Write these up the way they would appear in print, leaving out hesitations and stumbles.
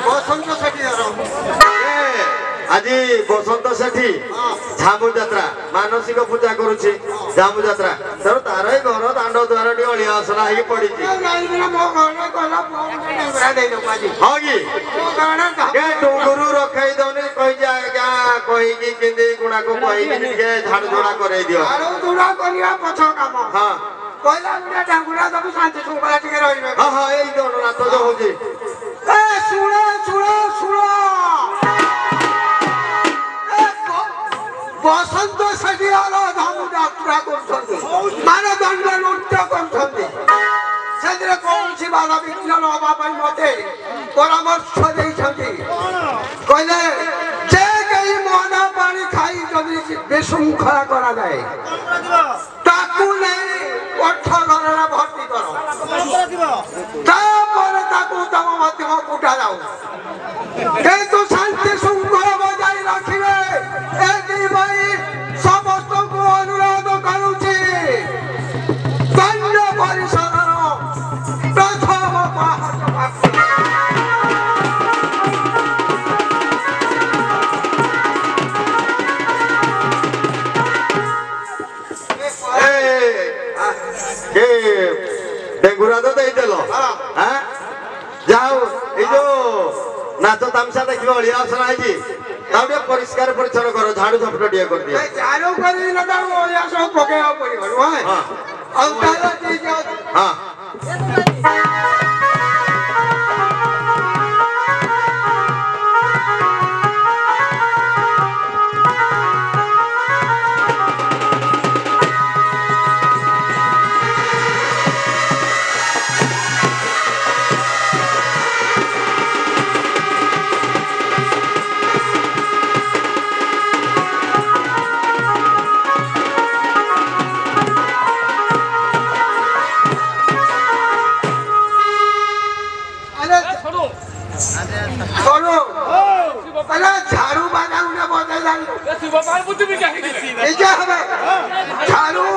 बसंत सेठी আজি বসন্ত সেঠি ঝামু যাত্রা মানসিক পূজা করুছি ঝামু যাত্রা তেমন তার এই ঘর দাণ্ড দ্বার টি অলিয়া আসনা হয়ে পড়িছি ডুঙ্গুরু রখাই দৌনি কই যা আজ্ঞা কইকি কিন্দি গুণাକୁ কইকি ଟିକେ ঝাড়ু ঝোড়া করাই দিও ঝাড়ু ঝোড়া করিয়া পছ কাম হ্যাঁ কইলা গুড়া ডাঙ্গুরা দবু শান্তি শৃঙ্খলা ଟିକେ রইবে হ্যাঁ হ্যাঁ এই দৌড় নাচ যে হচ্ছে এ শুণ শুণ শুণ বসন্ত সেটি আলো ধামু যাত্রা করছেন মানদণ্ড নৃত্য করছেন ସେଥିରେ କୌଣସି ବାଧା ବିଘ୍ନ ନ ହେବା ପାଇଁ ମୋତେ ପରାମର୍ଶ ଦେଇଛନ୍ତି କହିଲେ ଯେ କେହି ମଦ ପାଣି ଖାଇ ଯଦି ବିଶୃଙ୍ଖଳା କରାଯାଏ ତାକୁ ନେଇ କୋଠ ଘରରେ ଭର୍ତ୍ତି କର ତାପରେ ତାକୁ ତମ ମଧ୍ୟମ କୁଟାଯାଉ କିନ୍ତୁ ଶାନ୍ତି ଶୃଙ୍ଖଳା ବଜାଇ ରଖିବେ ଏଥିପାଇଁ ସମସ୍ତଙ୍କୁ ଅନୁରୋଧ କରୁଛି ଦଣ୍ଡ ପରିଷଦର ପ୍ରଥମ ডেঙ্গুরা তো ଦେଇଦେଲ ଯାଉ ଏଇ ଯୋଉ ନାଚ ତାମସା ଦେଖିବ ଅଳିଆ ଆସନା ହେଇଛି ତାକୁ ଟିକେ ପରିଷ୍କାର ପରିଚ୍ଛନ୍ନ କର ଝାଡୁ ଝପଟ ଟିକେ କରିଦିଅ ଝାଡୁ କରିଦିନ ତାକୁ ଅଳିଆ ସବୁ ପକେଇବାକୁ ପଡିବ ନୁହେଁ ଆଉ ତାହେଲେ ଠିକ ଅଛି ହଁ झाड़ू बाजा उन्हें बदल झाड़ू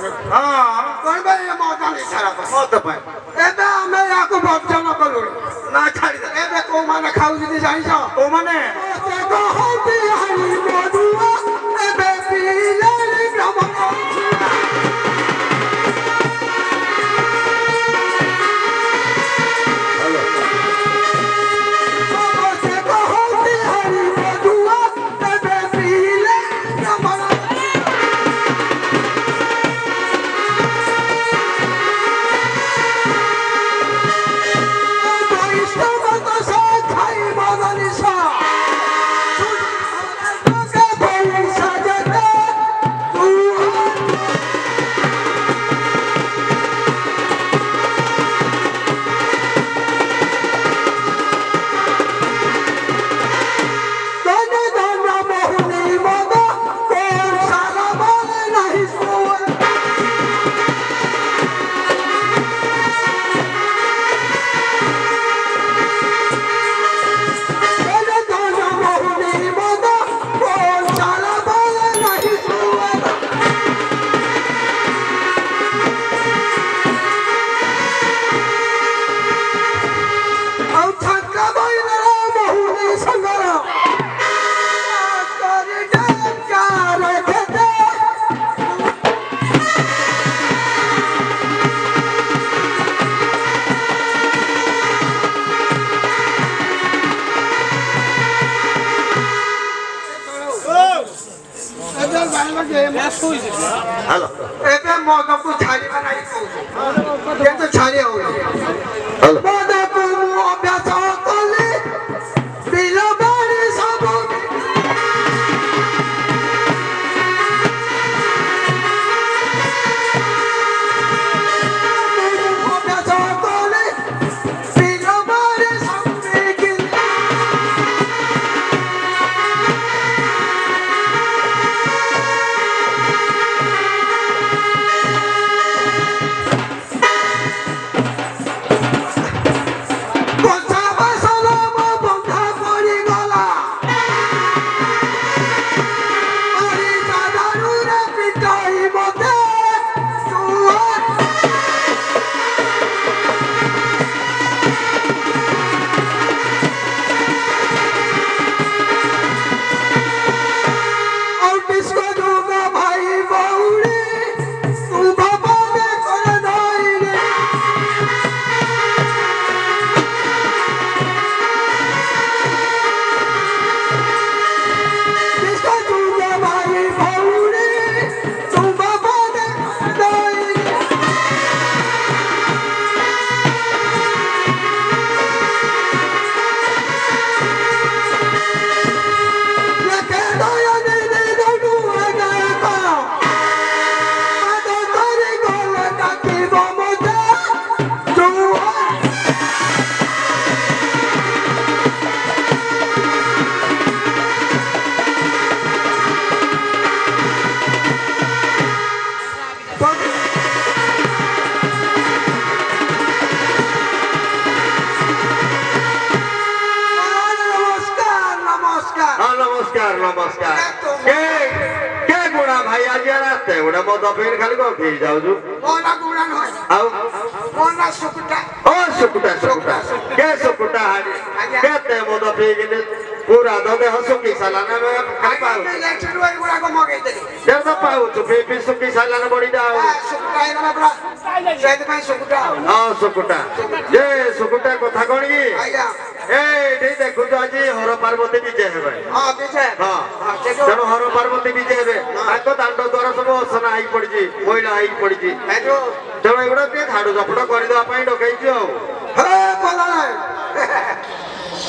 हां कोन भाई मौका नहीं सारा मत पाए एबे हमें याको भक्षण कलु ना छाड़ी दे एबे को माने खाउ जदी जाई छ ओ माने देखो होती हरी मधुआ एबे पीले ब्रह्म हेलो एबे मौका को छाड़ी बनाई कहू ये तो छाड़ी हो हेलो मौका को मु अभ्यास कले बिलो बारी सब अभ्यास कले बिलो बारी सब के नमस्कार नमस्कार के गुणा भाई आज रास्ते गुणा मत पेड़ खाली को फिर जाऊ छु मोना गुणा न आउ मोना सुकुटा ओ सुकुटा सुकुटा के सुकुटा हाडी के ते मत पे गेले पूरा ददे हसु की सालाना में खाली पाऊ इलेक्शन वाली गुणा को मगे देली डर तो पाऊ छु पे सुकी सालाना बड़ी दाऊ सुकुटा इना बड़ा सेद में सुकुटा हां सुकुटा जे सुकुटा कथा कोन की आया ए दे देखु तो आज हर पार्वती विजय हेबे हां विजय हां तेणु हर पार्वती विजय हेबे ताको दांड द्वारा सब असना आई पड़ी महिला आई पड़ी हेलो तेणु एगुड़ा टे झाड़ू झपड़ करदेवा डकई हे बोला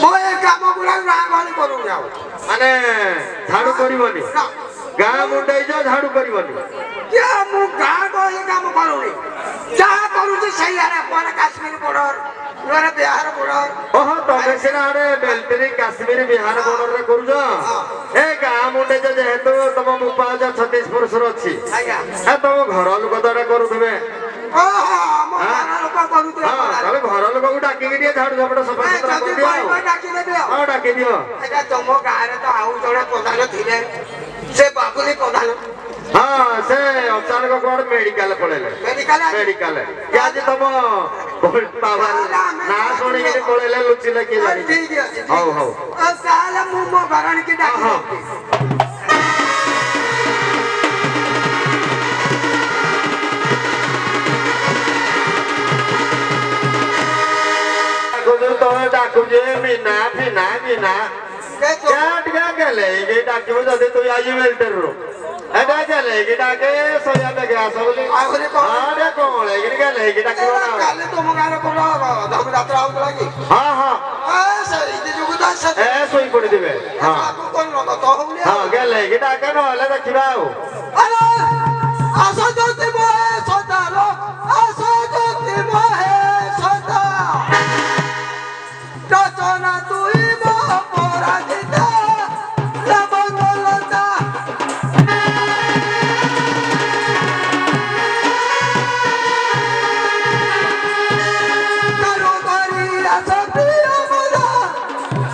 मोए काम गुड़ा ना गली करू जाओ माने झाड़ू करबनी गाँ मुंडई जाओ झाड़ू करबनी क्या मु गाँ गली काम करूनी जहाँ करू तो सही है पर काश्मीर बॉर्डर नरे बिहार बॉर्डर ओहो तमे सिना आरे बेलतरी काश्मीर बिहार बॉर्डर रे करू जो ए गाँ मुंडई जो जेहेतु तम मुपा 36 वर्ष रो अछि आया ए तम घर लोक दडा करू थबे ଆମ ଗାଁ ଲୋକ କରୁଥିବେ ହଁ ତାହେଲେ ଘର ଲୋକକୁ ଡାକିକି ଟିକେ ଝାଡୁ ଝପଟ ସଫା ସୁତରା କରିଦିଅ ଆଉ ଡାକିଦେବି ଆଉ ହଁ ଡାକିଦିଅ ଏଇଟା ତମ ଗାଁରେ ତ ଆଉ ଜଣେ ପ୍ରଧାନ ଥିଲେ ସେ ବାବୁଲି ପ୍ରଧାନ ହଁ ସେ ଅଚାନକ କୁଆଡେ ମେଡିକାଲ ପଳେଇଲେ ମେଡିକାଲ ଆଜି ତମ ବାବା ନାଁ ଶୁଣିକିରି ପଳେଇଲେ ଲୁଚିଲେ କିଏ ଜାଣି ଠିକ ଅଛି ହଉ ହଉ ତାହେଲେ ମୁଁ ମୋ ଘରଣିକି ଡାକି ତମେ ଡାକୁଛେ ମିନା ଫିନା ମିନା ଟିକେ ଗେଲେ ଡାକିବୁ ଯଦି ତୁ ଆଜି ମିଲିଟାରୀରୁ ଏଟା ଗେଲେ ଡାକେ ଶୋଇବା ବେଗେ ଆସ ବୋଲି କଅଁଳେଇକିରି ଗେଲେ ଡାକିବ ନା କାଲି ତମ ଗାଁରେ କଣ ଧନୁ ଯାତ୍ରା ହଉଥିଲା କି ହଁ ହଁ ଏ ଶୋଇ ପଡିଥିବେ ହଁ ହଉନି ହଁ ଗେଲେ ଡାକେ ନହେଲେ ଦେଖିବା ଆଉ ଆସ ଜ୍ୟୋତି ମହେ ସଦାଲ ଆସ ଜ୍ୟୋତି ମହେ ସଦା ରଚନା ତୁଇ ମୋ ପରାଜିତା ଲବଦଲତା କାରୁଗରୀ ଆସ ପ୍ରିୟ ବୋଲା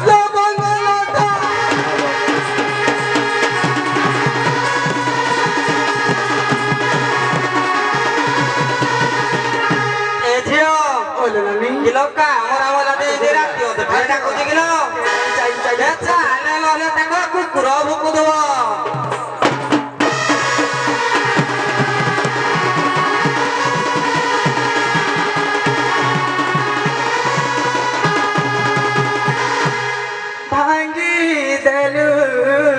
ଲବଦଲତା किलो का हमरा वाला दे दे राती हो तो ठंडा को किलो अच्छा आले वाले तक कुकुरो भुकु दो भांगी देलू रे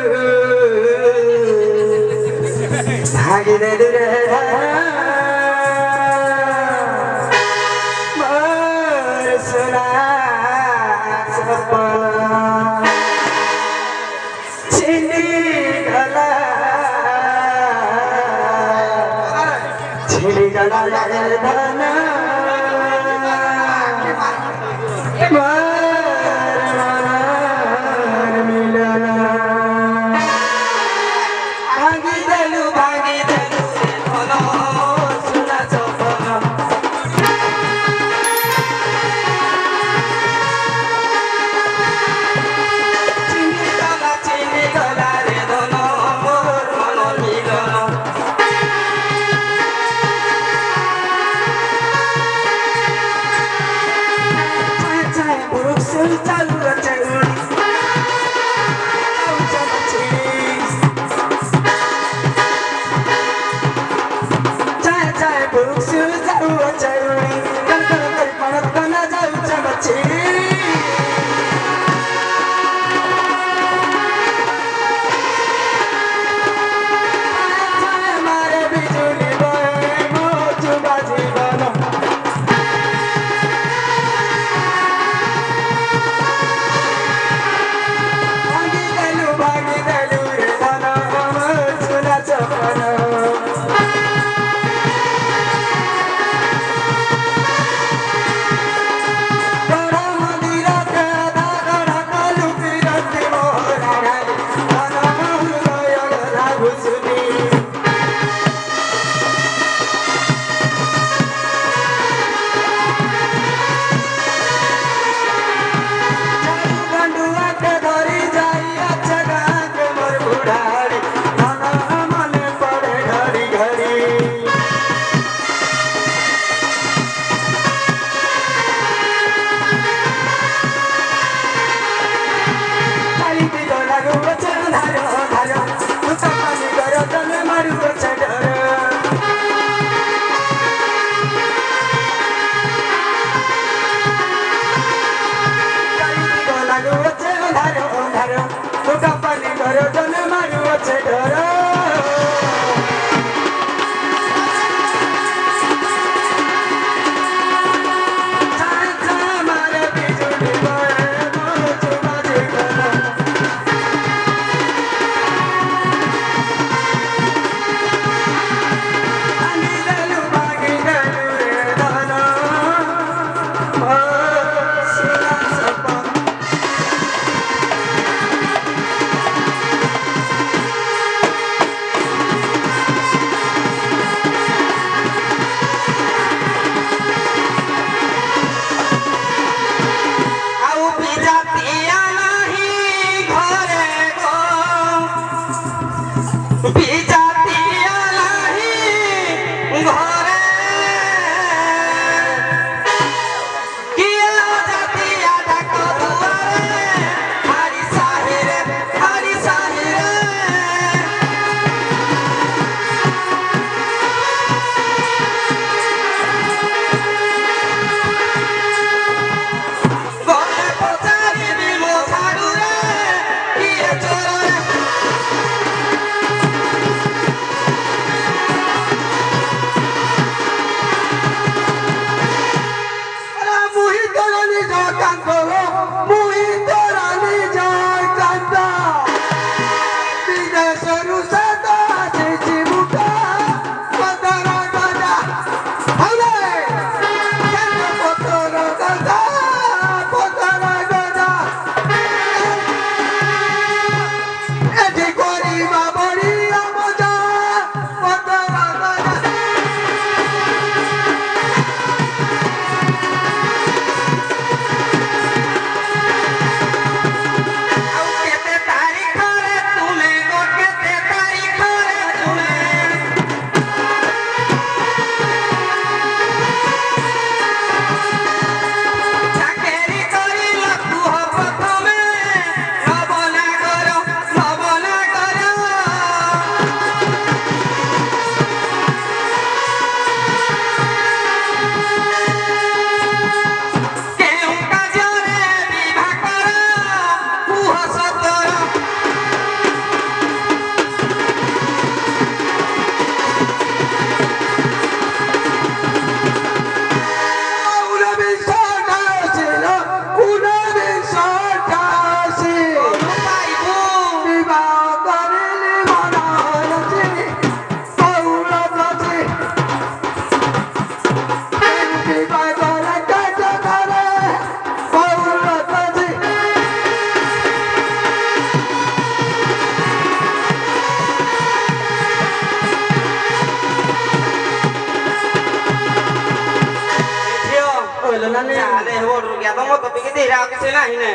ଆଗ ମଦ ପିକି ଧୀରେ ଆଉ କିଛି ନାହିଁ ନେ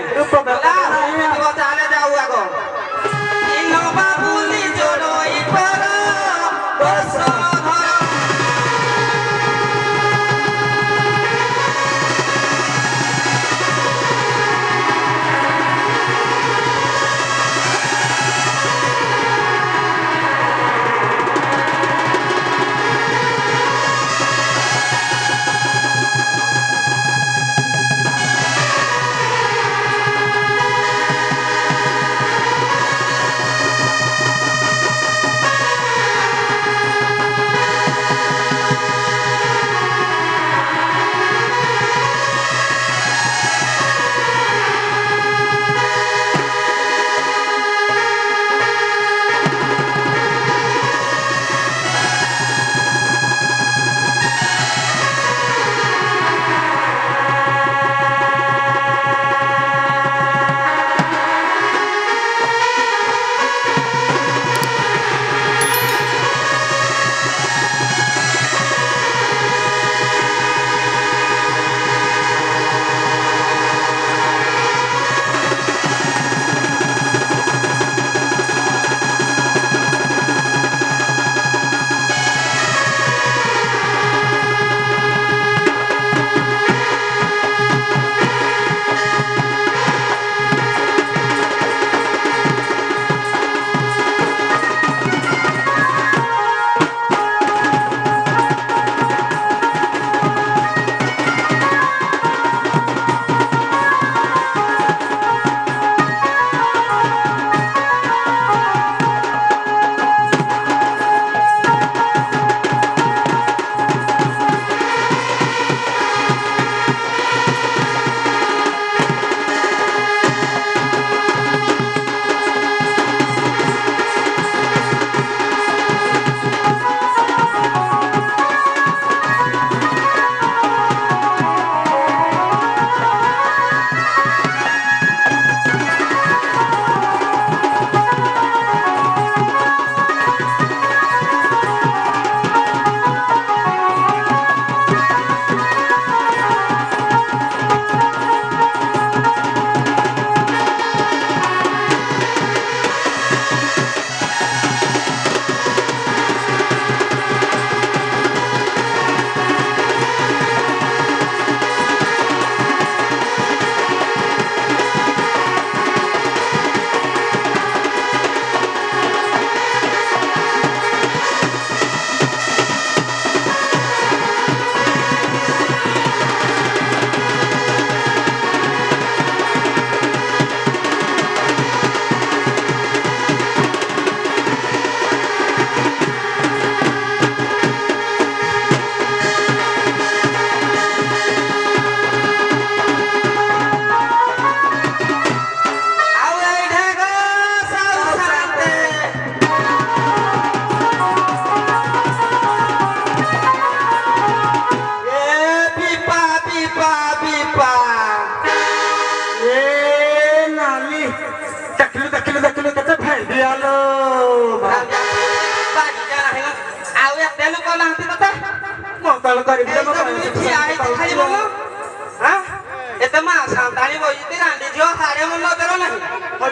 ଚାଲେ ଯାଉ ଆଗ ବାବୁଲି ଜୋଡ଼ଇ ପର ଦର୍ଶନ ଧର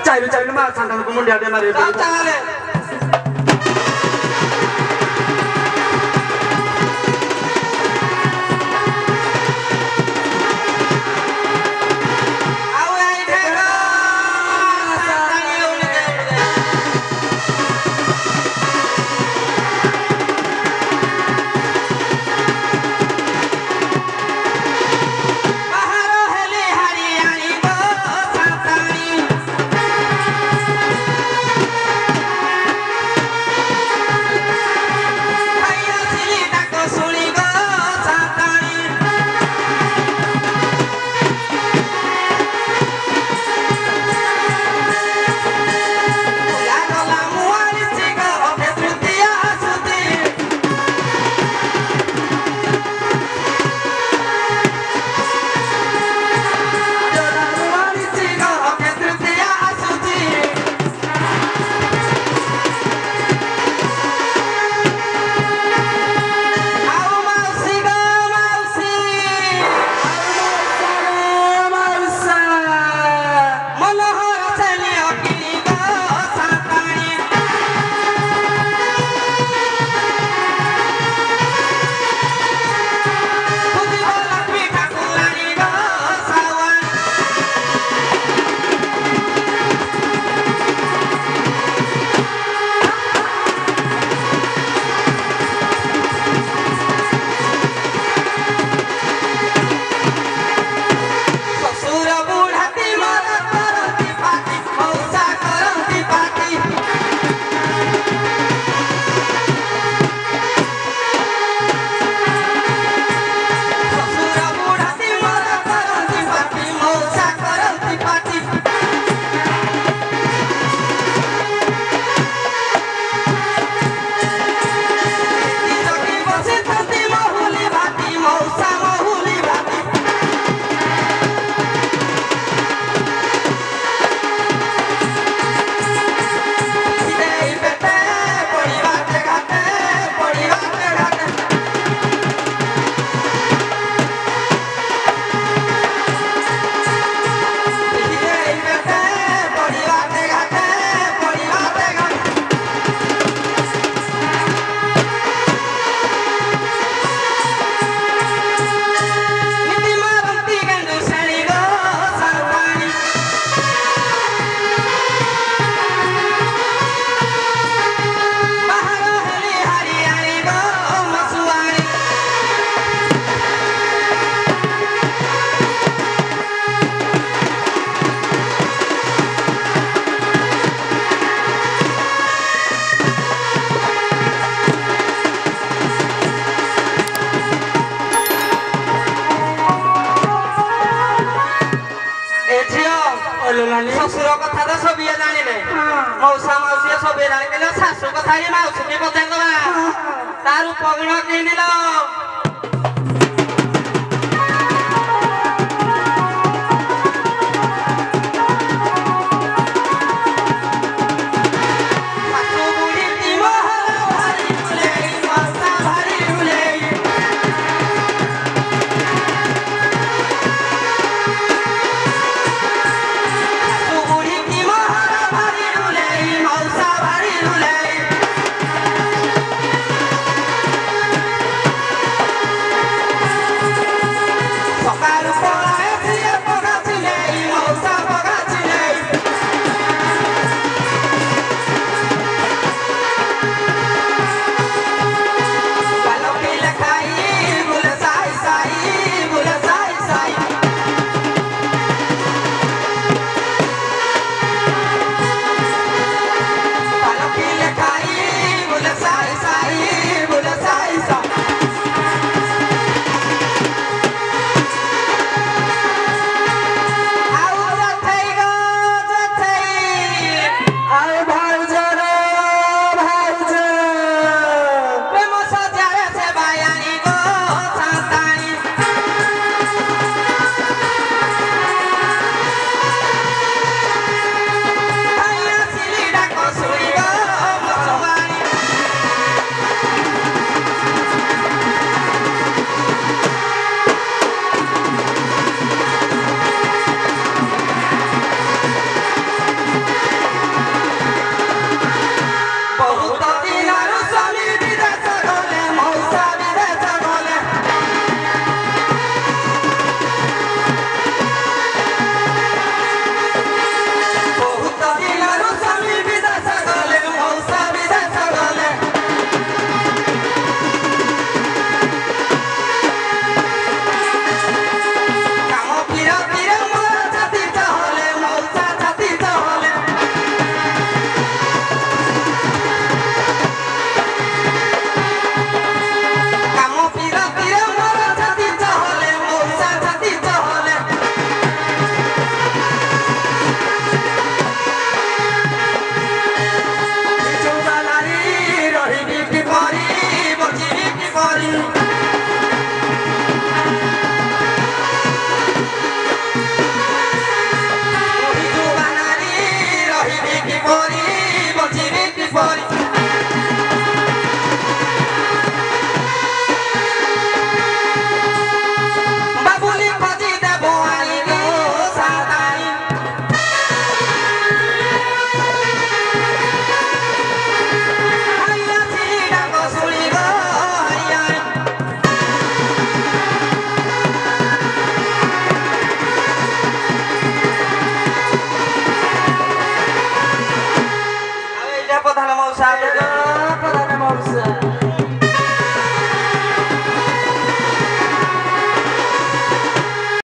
चाइल्ड चाइल्ड में सांता को मुंडिया दे मारे चाले हरियाणी झियो শ্বশুর কথা তো সবিয়ে জানিলে মৌসা মাউসী সবিয়ে জানিলে শাশু কথা মাউসী কে পচার দেবা তার উপগুণ কি নিল